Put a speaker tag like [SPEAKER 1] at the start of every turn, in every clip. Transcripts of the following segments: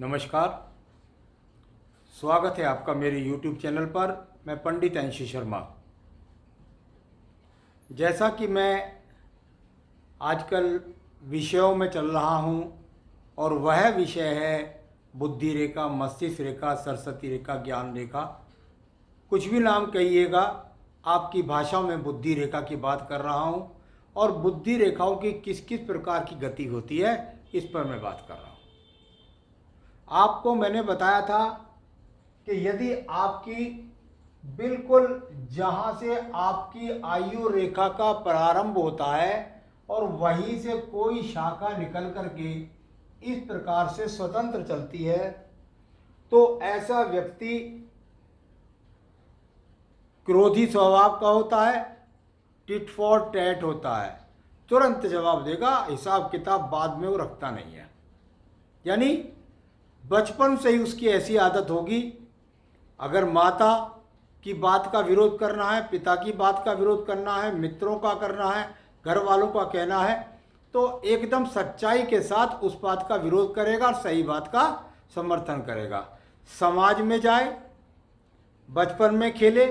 [SPEAKER 1] नमस्कार, स्वागत है आपका मेरे YouTube चैनल पर। मैं पंडित अंशी शर्मा। जैसा कि मैं आजकल विषयों में चल रहा हूँ और वह विषय है बुद्धि रेखा, मस्तिष्क रेखा, सरस्वती रेखा, ज्ञान रेखा, कुछ भी नाम कहिएगा। आपकी भाषा में बुद्धि रेखा की बात कर रहा हूँ और बुद्धि रेखाओं की किस किस प्रकार की गति होती है इस पर मैं बात कर रहा हूँ। आपको मैंने बताया था कि यदि आपकी बिल्कुल जहाँ से आपकी आयु रेखा का प्रारंभ होता है और वहीं से कोई शाखा निकल करके इस प्रकार से स्वतंत्र चलती है, तो ऐसा व्यक्ति क्रोधी स्वभाव का होता है, टिट फॉर टैट होता है, तुरंत जवाब देगा, हिसाब किताब बाद में वो रखता नहीं है। यानी बचपन से ही उसकी ऐसी आदत होगी, अगर माता की बात का विरोध करना है, पिता की बात का विरोध करना है, मित्रों का करना है, घर वालों का कहना है, तो एकदम सच्चाई के साथ उस बात का विरोध करेगा और सही बात का समर्थन करेगा। समाज में जाए, बचपन में खेले,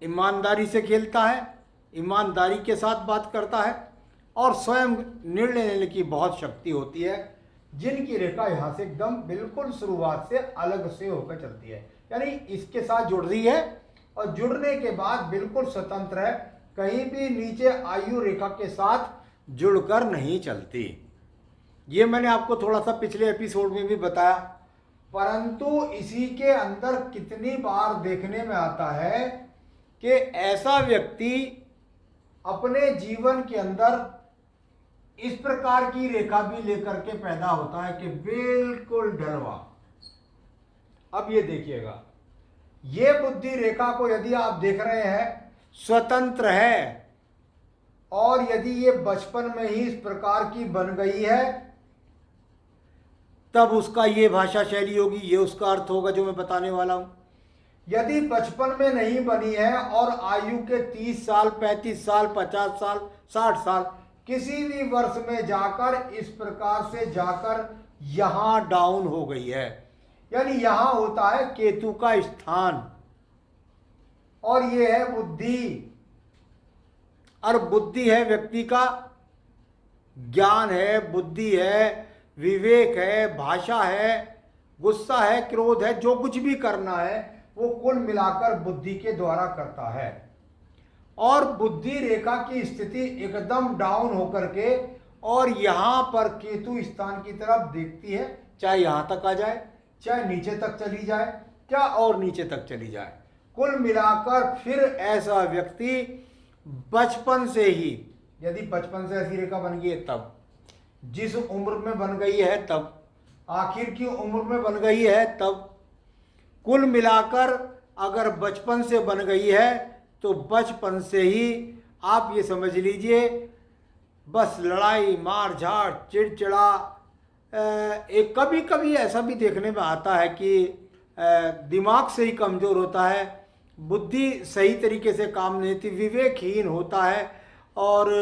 [SPEAKER 1] ईमानदारी से खेलता है, ईमानदारी के साथ बात करता है और स्वयं निर्णय लेने की बहुत शक्ति होती है, जिनकी रेखा यहाँ से एकदम बिल्कुल शुरुआत से अलग से होकर चलती है। यानी इसके साथ जुड़ रही है और जुड़ने के बाद बिल्कुल स्वतंत्र है, कहीं भी नीचे आयु रेखा के साथ जुड़कर नहीं चलती। ये मैंने आपको थोड़ा सा पिछले एपिसोड में भी बताया, परंतु इसी के अंदर कितनी बार देखने में आता है कि ऐसा व्यक्ति अपने जीवन के अंदर इस प्रकार की रेखा भी लेकर के पैदा होता है कि बिल्कुल ढलवा। अब ये देखिएगा, ये बुद्धि रेखा को यदि आप देख रहे हैं स्वतंत्र है और यदि ये बचपन में ही इस प्रकार की बन गई है, तब उसका ये भाषा शैली होगी, ये उसका अर्थ होगा जो मैं बताने वाला हूं। यदि बचपन में नहीं बनी है और आयु के 30 साल, 35 साल, 50 साल, 60 साल, किसी भी वर्ष में जाकर इस प्रकार से जाकर यहां डाउन हो गई है, यानी यहां होता है केतु का स्थान और यह है बुद्धि। और बुद्धि है व्यक्ति का ज्ञान है, बुद्धि है, विवेक है, भाषा है, गुस्सा है, क्रोध है, जो कुछ भी करना है वो कुल मिलाकर बुद्धि के द्वारा करता है। और बुद्धि रेखा की स्थिति एकदम डाउन होकर के और यहां पर केतु स्थान की तरफ देखती है, चाहे यहां तक आ जाए, चाहे नीचे तक चली जाए, क्या और नीचे तक चली जाए, कुल मिलाकर फिर ऐसा व्यक्ति बचपन से ही, यदि बचपन से ऐसी रेखा बन गई है तब, जिस उम्र में बन गई है तब, आखिर की उम्र में बन गई है तब, कुल मिलाकर अगर बचपन से बन गई है तो बचपन से ही आप ये समझ लीजिए बस लड़ाई, मार झाड़, चिड़चिड़ा। एक कभी कभी ऐसा भी देखने में आता है कि दिमाग से ही कमज़ोर होता है, बुद्धि सही तरीके से काम नहीं होती, विवेकहीन होता है और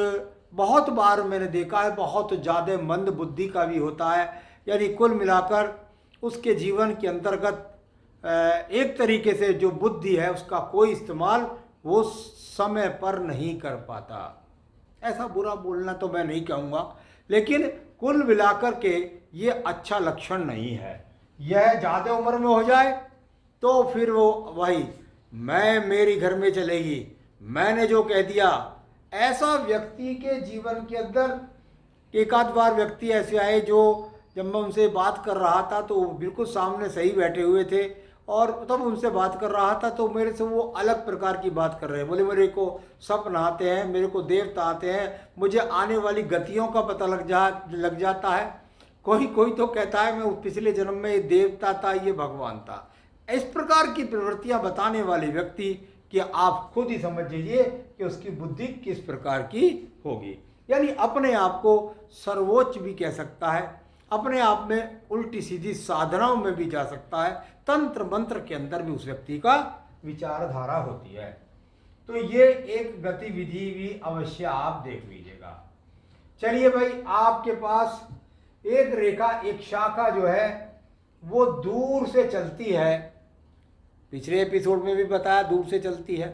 [SPEAKER 1] बहुत बार मैंने देखा है बहुत ज़्यादा मंद बुद्धि का भी होता है। यानी कुल मिलाकर उसके जीवन के अंतर्गत एक तरीके से जो बुद्धि है उसका कोई इस्तेमाल वो समय पर नहीं कर पाता। ऐसा बुरा बोलना तो मैं नहीं कहूँगा, लेकिन कुल मिलाकर के ये अच्छा लक्षण नहीं है। यह ज़्यादा उम्र में हो जाए तो फिर वो वही मैं मेरी घर में चलेगी, मैंने जो कह दिया, ऐसा व्यक्ति के जीवन के अंदर एक आध बार व्यक्ति ऐसे आए जो जब मैं उनसे बात कर रहा था तो बिल्कुल सामने सही बैठे हुए थे और तब उनसे बात कर रहा था तो मेरे से वो अलग प्रकार की बात कर रहे हैं। बोले मेरे को सपने आते हैं, मेरे को देवता आते हैं, मुझे आने वाली गतियों का पता लग जाता है। कोई कोई तो कहता है मैं पिछले जन्म में ये देवता था, ये भगवान था। इस प्रकार की प्रवृत्तियां बताने वाले व्यक्ति कि आप खुद ही समझ लीजिए कि उसकी बुद्धि किस प्रकार की होगी। यानी अपने आप को सर्वोच्च भी कह सकता है, अपने आप में उल्टी सीधी साधनाओं में भी जा सकता है, तंत्र मंत्र के अंदर भी उस व्यक्ति का विचारधारा होती है। तो ये एक गतिविधि भी अवश्य आप देख लीजिएगा। चलिए भाई, आपके पास एक रेखा, एक शाखा जो है वो दूर से चलती है, पिछले एपिसोड में भी बताया दूर से चलती है।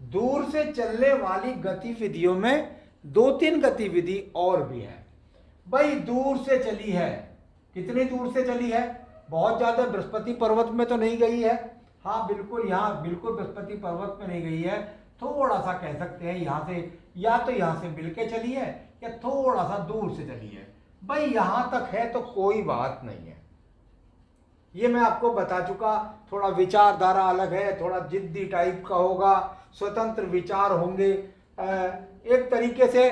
[SPEAKER 1] दूर से चलने वाली गतिविधियों में 2-3 गतिविधि और भी है। भाई दूर से चली है, कितनी दूर से चली है? बहुत ज्यादा बृहस्पति पर्वत में तो नहीं गई है। हाँ बिल्कुल, यहाँ बिल्कुल बृहस्पति पर्वत में नहीं गई है, थोड़ा सा कह सकते हैं यहाँ से, या तो यहाँ से मिलके चली है या थोड़ा सा दूर से चली है। भाई यहाँ तक है तो कोई बात नहीं है, ये मैं आपको बता चुका। थोड़ा विचारधारा अलग है, थोड़ा जिद्दी टाइप का होगा, स्वतंत्र विचार होंगे, एक तरीके से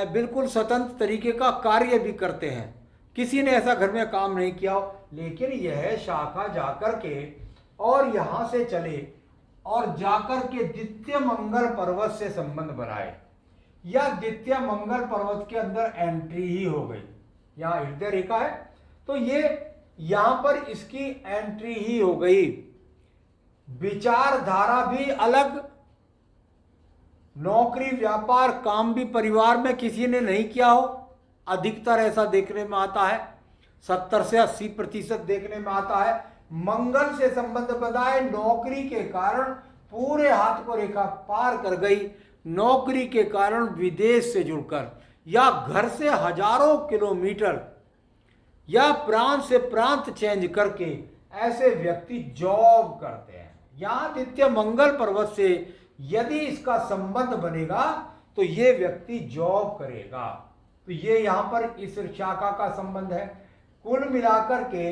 [SPEAKER 1] बिल्कुल स्वतंत्र तरीके का कार्य भी करते हैं, किसी ने ऐसा घर में काम नहीं किया हो। लेकिन यह शाखा जाकर के और यहाँ से चले और जाकर के द्वितीय मंगल पर्वत से संबंध बनाए, या द्वितीय मंगल पर्वत के अंदर एंट्री ही हो गई। यहाँ हृदय रेखा है तो ये यहां पर इसकी एंट्री ही हो गई। विचारधारा भी अलग, नौकरी व्यापार काम भी परिवार में किसी ने नहीं किया हो, अधिकतर ऐसा देखने में आता है, 70 से 80% देखने में आता है। मंगल से संबंध बनाए, नौकरी के कारण पूरे हाथ को रेखा पार कर गई, नौकरी के कारण विदेश से जुड़कर या घर से हजारों किलोमीटर या प्रांत से प्रांत चेंज करके ऐसे व्यक्ति जॉब करते हैं। यहां द्वितीय मंगल पर्वत से यदि इसका संबंध बनेगा तो ये व्यक्ति जॉब करेगा। तो ये यहां पर इस शाखा का संबंध है। कुल मिलाकर के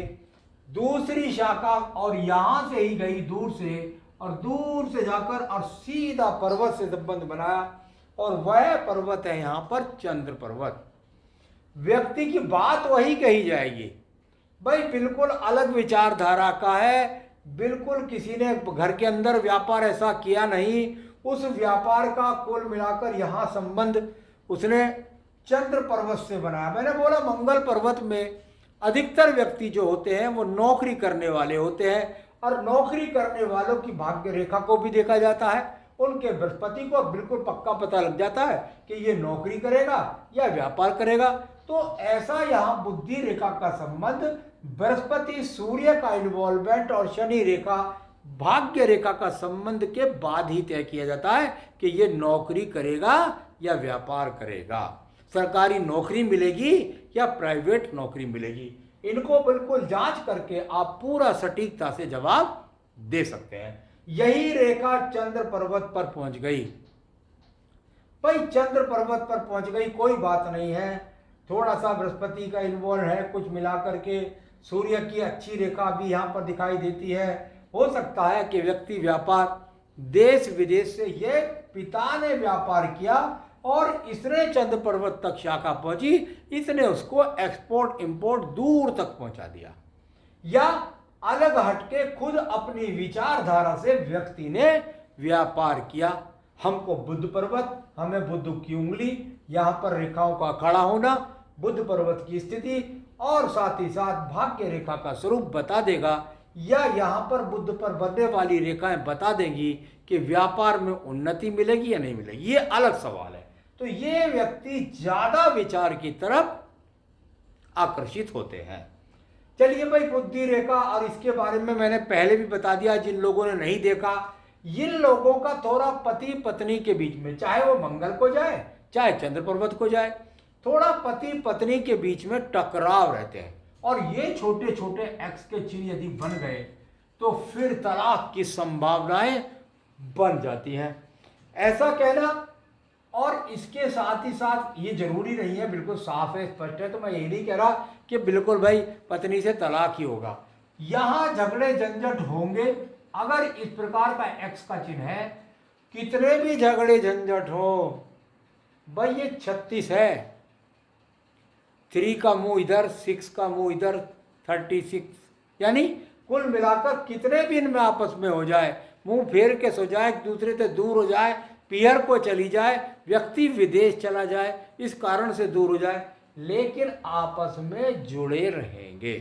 [SPEAKER 1] दूसरी शाखा और यहां से ही गई दूर से, और दूर से जाकर और सीधा पर्वत से संबंध बनाया, और वह पर्वत है यहां पर चंद्र पर्वत। व्यक्ति की बात वही कही जाएगी, भाई बिल्कुल अलग विचारधारा का है, बिल्कुल किसी ने घर के अंदर व्यापार ऐसा किया नहीं, उस व्यापार का कुल मिलाकर यहां संबंध उसने चंद्र पर्वत से बनाया। मैंने बोला मंगल पर्वत में अधिकतर व्यक्ति जो होते हैं वो नौकरी करने वाले होते हैं, और नौकरी करने वालों की भाग्य रेखा को भी देखा जाता है, उनके बृहस्पति को बिल्कुल पक्का पता लग जाता है कि ये नौकरी करेगा या व्यापार करेगा। तो ऐसा यहाँ बुद्धि रेखा का संबंध बृहस्पति सूर्य का इन्वॉल्वमेंट और शनि रेखा भाग्य रेखा का संबंध के बाद ही तय किया जाता है कि ये नौकरी करेगा या व्यापार करेगा, सरकारी नौकरी मिलेगी या प्राइवेट नौकरी मिलेगी। इनको बिल्कुल जांच करके आप पूरा सटीकता से जवाब दे सकते हैं। यही रेखा चंद्र पर्वत पर पहुंच गई। भाई चंद्र पर्वत पर पहुंच गई, कोई बात नहीं है, थोड़ा सा बृहस्पति का इन्वॉल्व है, कुछ मिलाकर के सूर्य की अच्छी रेखा भी यहाँ पर दिखाई देती है। हो सकता है कि व्यक्ति व्यापार देश विदेश से, ये पिता ने व्यापार किया और इसने चंद्र पर्वत तक शाखा पहुंची, इसने उसको एक्सपोर्ट इंपोर्ट दूर तक पहुंचा दिया, या अलग हटके खुद अपनी विचारधारा से व्यक्ति ने व्यापार किया। हमको बुध पर्वत, हमें बुध की उंगली, यहाँ पर रेखाओं का खड़ा होना, बुध पर्वत की स्थिति और साथ ही साथ भाग्य रेखा का स्वरूप बता देगा, या यहाँ पर बुध पर बनने वाली रेखाएं बता देंगी कि व्यापार में उन्नति मिलेगी या नहीं मिलेगी, ये अलग सवाल है। तो ये व्यक्ति ज्यादा विचार की तरफ आकर्षित होते हैं। चलिए भाई बुद्धि रेखा, और इसके बारे में मैंने पहले भी बता दिया, जिन लोगों ने नहीं देखा, इन लोगों का थोड़ा पति पत्नी के बीच में, चाहे वो मंगल को जाए चाहे चंद्र पर्वत को जाए, थोड़ा पति पत्नी के बीच में टकराव रहते हैं, और ये छोटे छोटे एक्स के चिन्ह यदि बन गए तो फिर तलाक की संभावनाएं बन जाती हैं, ऐसा कहना। और इसके साथ ही साथ ये जरूरी नहीं है, बिल्कुल साफ है, स्पष्ट है, तो मैं ये नहीं कह रहा कि बिल्कुल भाई पत्नी से तलाक ही होगा, यहां झगड़े झंझट होंगे। अगर इस प्रकार का एक्स का चिन्ह है, कितने भी झगड़े झंझट हो, भाई ये 36 है, 3 का मुंह इधर, 6 का मुंह इधर, 36, यानी कुल मिलाकर कितने भी इनमें आपस में हो जाए, मुंह फेर के सो जाए, एक दूसरे से दूर हो जाए, पीहर को चली जाए, व्यक्ति विदेश चला जाए, इस कारण से दूर हो जाए, लेकिन आपस में जुड़े रहेंगे।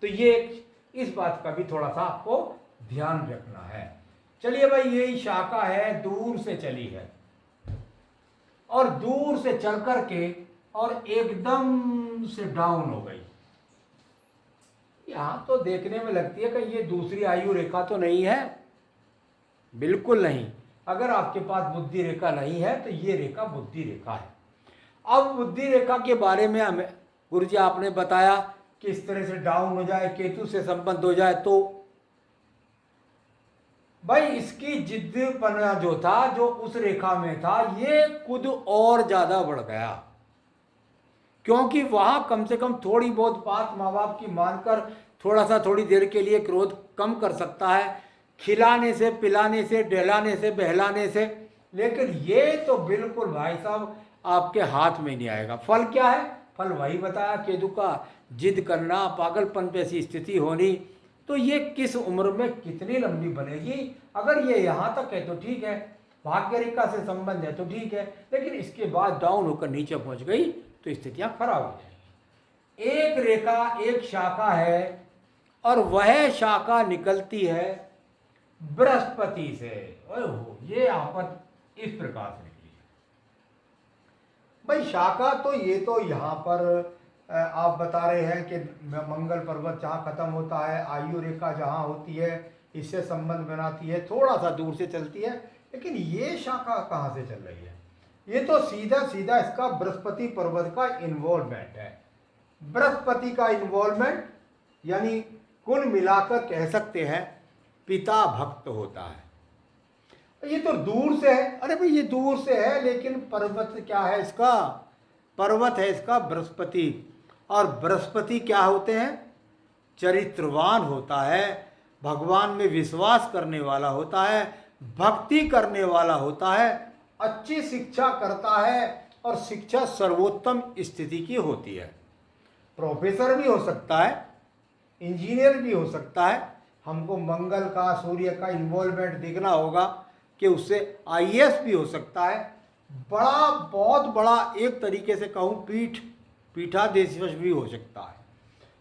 [SPEAKER 1] तो ये इस बात का भी थोड़ा सा आपको ध्यान रखना है। चलिए भाई, यही शाखा है, दूर से चली है और दूर से चल करके और एकदम से डाउन हो गई। ये यहाँ तो देखने में लगती है कि ये दूसरी आयु रेखा तो नहीं है, बिल्कुल नहीं। अगर आपके पास बुद्धि रेखा नहीं है तो ये रेखा बुद्धि रेखा है। अब बुद्धि रेखा के बारे में हमें गुरुजी आपने बताया कि इस तरह से डाउन हो जाए, केतु से संबंध हो जाए, तो भाई इसकी जिद्दपना जो था, जो उस रेखा में था, ये खुद और ज्यादा बढ़ गया, क्योंकि वहां कम से कम थोड़ी बहुत बात माँ बाप की मानकर थोड़ा सा थोड़ी देर के लिए क्रोध कम कर सकता है, खिलाने से, पिलाने से, डहलाने से, बहलाने से। लेकिन ये तो बिल्कुल भाई साहब आपके हाथ में नहीं आएगा। फल क्या है? फल वही बताया केतु का, जिद करना, पागलपन पे ऐसी स्थिति होनी। तो ये किस उम्र में कितनी लंबी बनेगी? अगर ये यहाँ तक है तो ठीक है, भाग्य रेखा से संबंध है तो ठीक है, लेकिन इसके बाद डाउन होकर नीचे पहुंच गई तो स्थितियां खराब हो जाएंगी। एक रेखा, एक शाखा है और वह शाखा निकलती है बृहस्पति से। ओहो, ये आपत इस प्रकार से निकली है भाई। शाखा तो ये तो यहाँ पर आप बता रहे हैं कि मंगल पर्वत जहाँ खत्म होता है, आयु रेखा जहाँ होती है, इससे संबंध बनाती है, थोड़ा सा दूर से चलती है। लेकिन ये शाखा कहाँ से चल रही है? ये तो सीधा सीधा इसका बृहस्पति पर्वत का इन्वॉल्वमेंट है। बृहस्पति का इन्वॉल्वमेंट यानी कुल मिलाकर कह सकते हैं पिता भक्त होता है। ये तो दूर से है, अरे भाई ये दूर से है, लेकिन पर्वत क्या है इसका? पर्वत है इसका बृहस्पति। और बृहस्पति क्या होते हैं? चरित्रवान होता है, भगवान में विश्वास करने वाला होता है, भक्ति करने वाला होता है, अच्छी शिक्षा करता है और शिक्षा सर्वोत्तम स्थिति की होती है। प्रोफेसर भी हो सकता है, इंजीनियर भी हो सकता है। हमको मंगल का, सूर्य का इन्वॉल्वमेंट देखना होगा कि उससे आईएएस भी हो सकता है। बड़ा, बहुत बड़ा, एक तरीके से कहूँ पीठाधीश भी हो सकता है।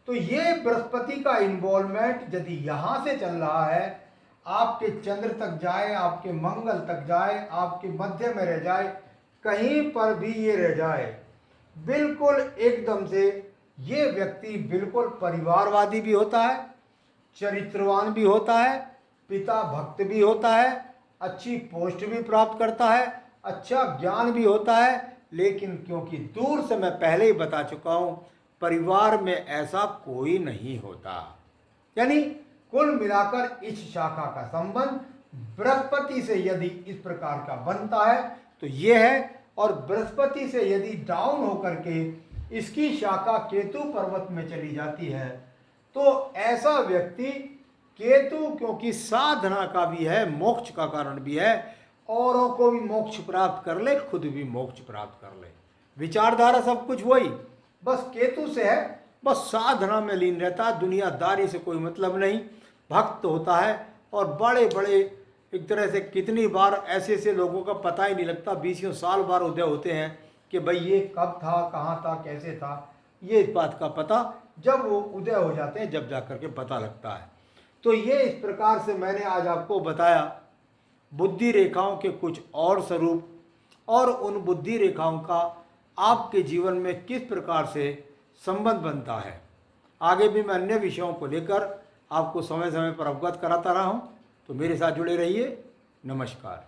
[SPEAKER 1] तो ये बृहस्पति का इन्वॉल्वमेंट यदि यहाँ से चल रहा है, आपके चंद्र तक जाए, आपके मंगल तक जाए, आपके मध्य में रह जाए, कहीं पर भी ये रह जाए, बिल्कुल एकदम से ये व्यक्ति बिल्कुल परिवारवादी भी होता है, चरित्रवान भी होता है, पिता भक्त भी होता है, अच्छी पोस्ट भी प्राप्त करता है, अच्छा ज्ञान भी होता है। लेकिन क्योंकि दूर से, मैं पहले ही बता चुका हूँ, परिवार में ऐसा कोई नहीं होता। यानी कुल मिलाकर इस शाखा का संबंध बृहस्पति से यदि इस प्रकार का बनता है तो ये है, और बृहस्पति से यदि डाउन होकर के इसकी शाखा केतु पर्वत में चली जाती है तो ऐसा व्यक्ति, केतु क्योंकि साधना का भी है, मोक्ष का कारण भी है, औरों को भी मोक्ष प्राप्त कर ले, खुद भी मोक्ष प्राप्त कर ले, विचारधारा सब कुछ वही, बस केतु से है, बस साधना में लीन रहता है, दुनियादारी से कोई मतलब नहीं, भक्त होता है। और बड़े बड़े एक तरह से कितनी बार ऐसे ऐसे लोगों का पता ही नहीं लगता, 20 साल बार उदय होते हैं कि भाई ये कब था, कहाँ था, कैसे था, ये इस बात का पता जब वो उदय हो जाते हैं, जब जाकर के पता लगता है। तो ये इस प्रकार से मैंने आज आपको बताया बुद्धि रेखाओं के कुछ और स्वरूप, और उन बुद्धि रेखाओं का आपके जीवन में किस प्रकार से संबंध बनता है। आगे भी मैं अन्य विषयों को लेकर आपको समय समय पर अवगत कराता रहा हूँ, तो मेरे साथ जुड़े रहिए। नमस्कार।